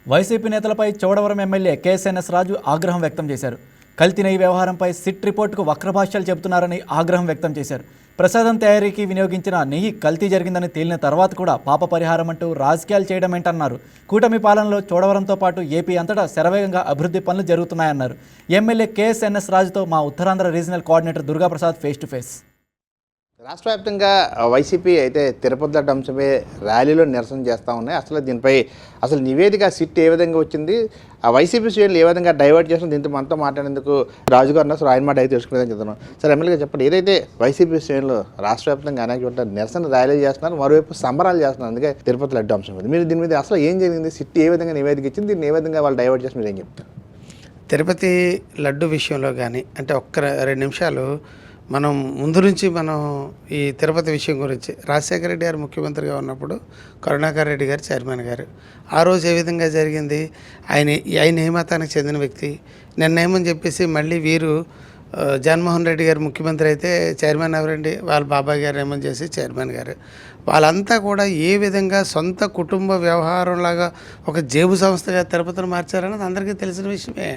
YCP నేతలపై Chodavaram MLA KSNS రాజు ఆగ్రహం వ్యక్తం చేశారు. కల్తీ నెయ్యి వ్యవహారంపై సిట్ రిపోర్టుకు వక్రభాష్యాలు చెబుతున్నారని ఆగ్రహం వ్యక్తం చేశారు. ప్రసాదం తయారీకి వినియోగించిన నెయ్యి కల్తీ జరిగిందని తేలిన తర్వాత కూడా పాప పరిహారం అంటూ రాజకీయాలు చేయడం ఏంటన్నారు. కూటమి పాలనలో చోడవరంతో పాటు ఏపీ అంతటా శరవేగంగా అభివృద్ధి పనులు జరుగుతున్నాయన్నారు. ఎమ్మెల్యే కేఎస్ఎన్ఎస్ రాజుతో మా Uttarandhra regional coordinator Durgaprasad face to face. రాష్ట్ర వ్యాప్తంగా వైసీపీ అయితే తిరుపతి లడ్డు అంశమే ర్యాలీలో నిరసన చేస్తూ ఉన్నాయి. దీనిపై నివేదిక సిట్ ఏ విధంగా వచ్చింది, ఆ వైసీపీ శ్రేణులు ఏ విధంగా డైవర్ట్ చేస్తున్నారు, దీంతో మనతో మాట్లాడేందుకు రాజుగారు అసలు ఆయన మాట అయితే తెలుసుకునేదని చెప్తున్నాం. సార్, ఎమ్మెల్యేగా చెప్పండి, ఏదైతే వైసీపీ శ్రేణులు రాష్ట్ర వ్యాప్తంగా అనేక చోట్ల నిరసన ర్యాలీ చేస్తున్నారు, మరోవైపు సంబరాలు చేస్తున్నారు, అందుకే తిరుపతి లడ్డు అంశం మీద మీరు దీని మీద అసలు ఏం జరిగింది, సిట్ ఏ విధంగా నివేదిక ఇచ్చింది, దీన్ని ఏ విధంగా వాళ్ళు డైవర్ట్ చేసి మీరు ఏం చెప్తారు? తిరుపతి లడ్డు విషయంలో కానీ అంటే 2 నిమిషాలు మనం ముందు నుంచి ఈ తిరుపతి విషయం గురించి రాజశేఖర రెడ్డి గారు ముఖ్యమంత్రిగా ఉన్నప్పుడు కరుణాకర్ రెడ్డి గారు చైర్మన్ గారు ఆ రోజు ఏ విధంగా జరిగింది, ఆయన ఏ మతానికి చెందిన వ్యక్తి నిన్నేమని చెప్పేసి మళ్ళీ వీరు జగన్మోహన్ రెడ్డి గారు ముఖ్యమంత్రి అయితే చైర్మన్ ఎవరండి, వాళ్ళ బాబాయ్ గారు ఏమని చేసి చైర్మన్ గారు, వాళ్ళంతా కూడా ఏ విధంగా సొంత కుటుంబ వ్యవహారంలాగా ఒక జేబు సంస్థగా తిరుపతిని మార్చారన్నది అందరికీ తెలిసిన విషయమే.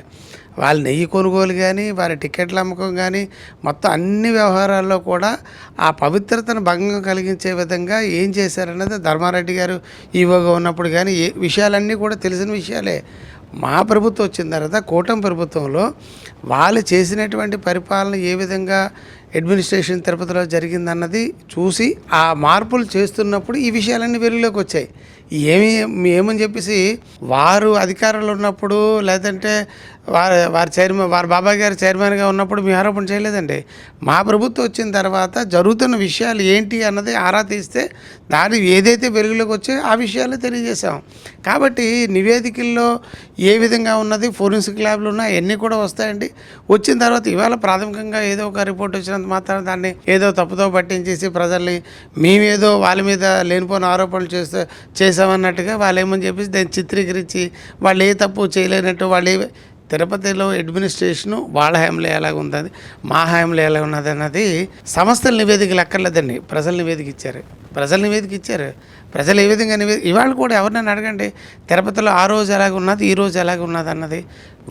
వాళ్ళ నెయ్యి కొనుగోలు కానీ వారి టికెట్ల అమ్మకం కానీ మొత్తం అన్ని వ్యవహారాల్లో కూడా ఆ పవిత్రతను భంగం కలిగించే విధంగా ఏం చేశారన్నది ధర్మారెడ్డి గారు ఈవోగా ఉన్నప్పుడు కానీ విషయాలన్నీ కూడా తెలిసిన విషయాలే. మా ప్రభుత్వం వచ్చిన తర్వాత కూటమి ప్రభుత్వంలో వాళ్ళు చేసినటువంటి పరిపాలన ఏ విధంగా అడ్మినిస్ట్రేషన్ తిరుపతిలో జరిగిందన్నది చూసి ఆ మార్పులు చేస్తున్నప్పుడు ఈ విషయాలన్నీ వెలుగులోకి వచ్చాయి. ఏమని చెప్పేసి వారు అధికారంలో ఉన్నప్పుడు లేదంటే వారి బాబాయ్ గారు చైర్మన్గా ఉన్నప్పుడు మీ ఆరోపణ చేయలేదండి. మా ప్రభుత్వం వచ్చిన తర్వాత జరుగుతున్న విషయాలు ఏంటి అన్నది ఆరా తీస్తే దాని ఏదైతే వెలుగులోకి వచ్చాయో ఆ విషయాలు తెలియజేశాం. కాబట్టి నివేదికల్లో ఏ విధంగా ఉన్నది, ఫోరెన్సిక్ ల్యాబ్లు ఉన్నాయి, అవన్నీ కూడా వస్తాయండి. వచ్చిన తర్వాత ఇవాళ ప్రాథమికంగా ఏదో ఒక రిపోర్ట్ వచ్చినంత మాత్రం దాన్ని ఏదో తప్పుతో పట్టించేసి ప్రజల్ని మేమేదో వాళ్ళ మీద లేనిపోయిన ఆరోపణలు చేసామన్నట్టుగా వాళ్ళు ఏమని చెప్పేసి దాన్ని చిత్రీకరించి వాళ్ళు ఏ తప్పు చేయలేనట్టు తిరుపతిలో అడ్మినిస్ట్రేషను వాళ్ళ హయాంలో ఎలాగ ఉంటుంది, మా హయాంలో ఎలా ఉన్నది అన్నది సంస్థల నివేదికలు అక్కర్లేదండి. ప్రజల నివేదిక ఇచ్చారు. ప్రజలు ఏ విధంగా ఇవాళ కూడా ఎవరినైనా అడగండి, తిరుపతిలో ఆ రోజు ఎలాగ ఉన్నది, ఈ రోజు ఎలాగ ఉన్నది అన్నది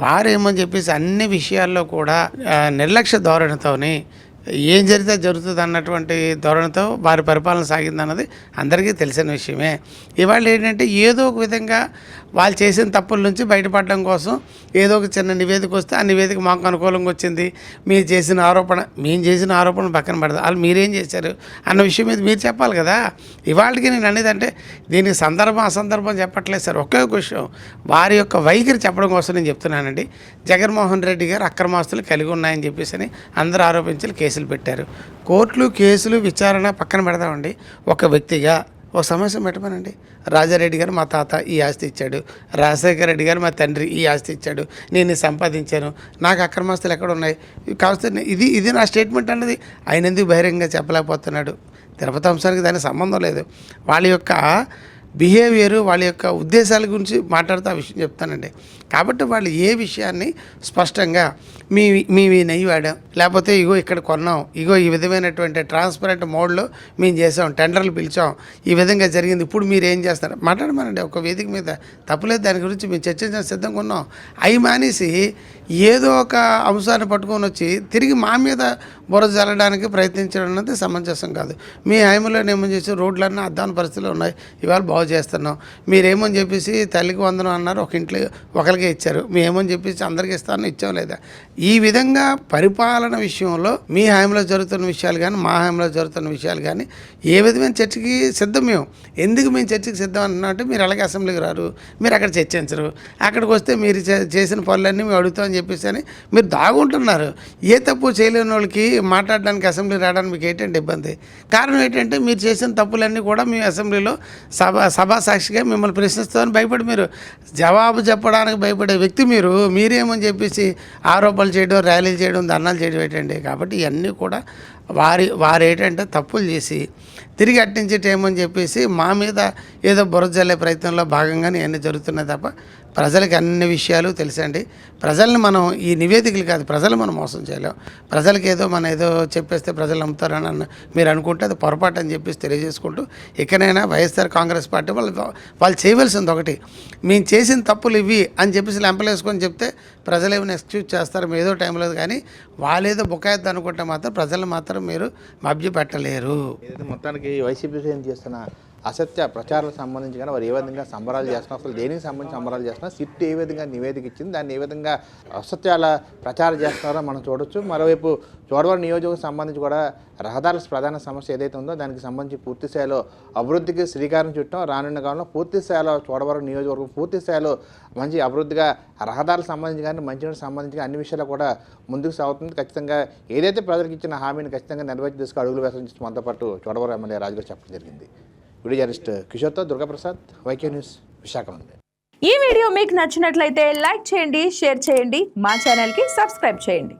వారేమని చెప్పేసి అన్ని విషయాల్లో కూడా నిర్లక్ష్య ధోరణితోని ఏం జరిగితే జరుగుతుంది అన్నటువంటి ధోరణితో వారి పరిపాలన సాగిందన్నది అందరికీ తెలిసిన విషయమే. ఇవాళ ఏంటంటే ఏదో ఒక విధంగా వాళ్ళు చేసిన తప్పుల నుంచి బయటపడడం కోసం ఏదో ఒక చిన్న నివేదిక వస్తే ఆ నివేదిక మాకు అనుకూలంగా వచ్చింది, మేము చేసిన ఆరోపణ పక్కన పడదు, వాళ్ళు మీరేం చేశారు అన్న విషయం మీద మీరు చెప్పాలి కదా. ఇవాళకి నేను అనేది అంటే దీనికి అసందర్భం చెప్పట్లేదు సార్. ఒకే ఒక విషయం వారి యొక్క వైఖరి చెప్పడం కోసం నేను చెప్తున్నానండి. జగన్మోహన్ రెడ్డి గారు అక్రమాస్తులు కలిగి ఉన్నాయని చెప్పేసి అందరూ ఆరోపించి కేసులు పెట్టారు. కోర్టులు కేసులు విచారణ పక్కన పెడదామండి. ఒక వ్యక్తిగా ఒక సమస్య పెట్టమనండి. రాజారెడ్డి గారు మా తాత ఈ ఆస్తి ఇచ్చాడు, రాజశేఖర రెడ్డి గారు మా తండ్రి ఈ ఆస్తి ఇచ్చాడు, నేను సంపాదించాను, నాకు అక్రమాస్తులు ఎక్కడ ఉన్నాయి, కావస్తే ఇది నా స్టేట్మెంట్ అన్నది ఆయన ఎందుకు బహిరంగంగా చెప్పలేకపోతున్నాడు? తిరుపతి అంశానికి దానికి సంబంధం లేదు. వాళ్ళ యొక్క బిహేవియరు, వాళ్ళ యొక్క ఉద్దేశాల గురించి మాట్లాడుతూ ఆ విషయం చెప్తానండి. కాబట్టి వాళ్ళు ఏ విషయాన్ని స్పష్టంగా మేము నెయ్యి వాడాం, లేకపోతే ఇగో ఇక్కడ కొన్నాం, ఇగో ఈ విధమైనటువంటి ట్రాన్స్పరెంట్ మోడ్లో మేము చేసాం, టెండర్లు పిలిచాం, ఈ విధంగా జరిగింది, ఇప్పుడు మీరు ఏం చేస్తారు మాట్లాడమనండి. ఒక వేదిక మీద తప్పులేదు, దాని గురించి మేము చర్చించడానికి సిద్ధంగా ఉన్నాం. అవి మానేసి ఏదో ఒక అంశాన్ని పట్టుకొని వచ్చి తిరిగి మా మీద బురద జల్లడానికి ప్రయత్నించడం అనేది సమంజసం కాదు. మీ హయాంలో ఏమని చేసి రోడ్లన్నీ అద్దాని పరిస్థితులు ఉన్నాయి, ఇవాళ బాగు చేస్తున్నాం. మీరేమని చెప్పేసి తల్లికి వందనం అన్నారు, ఒక ఇంట్లో ఒకరికే ఇచ్చారు, మేమని చెప్పేసి అందరికీ ఇస్తాను, ఇచ్చాం లేదా? ఈ విధంగా పరిపాలన విషయంలో మీ హయాంలో జరుగుతున్న విషయాలు కానీ మా హయాంలో జరుగుతున్న విషయాలు కానీ ఏ విధమైన చర్చకి సిద్ధం. ఎందుకు మేము చర్చకి సిద్ధం అంటున్నామంటే మీరు అలాగే అసెంబ్లీకి రారు, మీరు అక్కడ చర్చించరు, అక్కడికి వస్తే మీరు చేసిన పనులన్నీ మేము అడుగుతామని చెప్పేసి అని మీరు దాగుంటున్నారు. ఏ తప్పు చేయలేని వాళ్ళకి మాట్లాడడానికి అసెంబ్లీ రావడానికి మీకు ఏంటంటే ఇబ్బంది? కారణం ఏంటంటే మీరు చేసిన తప్పులన్నీ కూడా మీ అసెంబ్లీలో సభా సాక్షిగా మిమ్మల్ని ప్రశ్నిస్తామని భయపడి మీరు జవాబు చెప్పడానికి భయపడే వ్యక్తి మీరేమని చెప్పేసి ఆరోపణలు చేయడం, ర్యాలీలు చేయడం, ధర్నాలు చేయడం ఏంటండి? కాబట్టి ఇవన్నీ కూడా వారు ఏంటంటే తప్పులు చేసి తిరిగి అట్టించేటేమని చెప్పేసి మా మీద ఏదో బురద జల్లే ప్రయత్నంలో భాగంగానే ఇవన్నీ జరుగుతున్నాయి తప్ప ప్రజలకి అన్ని విషయాలు తెలుసండి. ప్రజల్ని మనం ఈ నివేదికలు కాదు, ప్రజలు మనం మోసం చేయలేం. ప్రజలకి మనం ఏదో చెప్పేస్తే ప్రజలు నమ్ముతారని మీరు అనుకుంటే అది పొరపాటు అని చెప్పేసి తెలియజేసుకుంటూ, ఇకనైనా వైఎస్ఆర్ కాంగ్రెస్ పార్టీ వాళ్ళు చేయవలసింది ఒకటి, మేము చేసిన తప్పులు ఇవి అని చెప్పేసి లెంపలేసుకొని చెప్తే ప్రజలు ఏమైనా ఎక్స్క్యూజ్ చేస్తారు ఏదో టైంలో, కానీ వాళ్ళేదో బుకాయద్దు అనుకుంటే మాత్రం ప్రజలు మాత్రం మీరు మభ్యపెట్టలేరు. ఏదైతే మొత్తానికి వైసీపీ చేస్తున్న అసత్య ప్రచారాలకు సంబంధించి కానీ వారు ఏ విధంగా సంబరాలు చేస్తున్నారు, అసలు దేనికి సంబంధించి సంబరాలు చేస్తున్నారు, సిట్ ఏ విధంగా నివేదిక ఇచ్చింది, దాన్ని ఏ విధంగా అసత్యాల ప్రచారం చేస్తున్నారో మనం చూడొచ్చు. మరోవైపు చోడవరం నియోజకవర్గం సంబంధించి కూడా రహదారుల ప్రధాన సమస్య ఏదైతే ఉందో దానికి సంబంధించి పూర్తి స్థాయిలో అభివృద్ధికి శ్రీకారం చుట్టం. రానున్న కాలంలో పూర్తి స్థాయిలో చోడవరం నియోజకవర్గం పూర్తి స్థాయిలో మంచి అభివృద్ధిగా రహదారులకు సంబంధించి కానీ మంచినీటికి సంబంధించి అన్ని విషయాలు కూడా ముందుకు సాగుతుంది. ఖచ్చితంగా ఏదైతే ప్రజలకు ఇచ్చిన హామీని ఖచ్చితంగా నెరవేర్చి తీసుకు అడుగులు వేసే మనతో పాటు చోడవరం ఎమ్మెల్యే రాజుగారు చెప్పడం జరిగింది. వీడియో జర్నలిస్ట్ కిషోర్తో దుర్గాప్రసాద్, వైకే న్యూస్, విశాఖ నుండి. ఈ వీడియో మీకు నచ్చినట్లయితే లైక్ చేయండి, షేర్ చేయండి, మా ఛానల్కి సబ్స్క్రైబ్ చేయండి.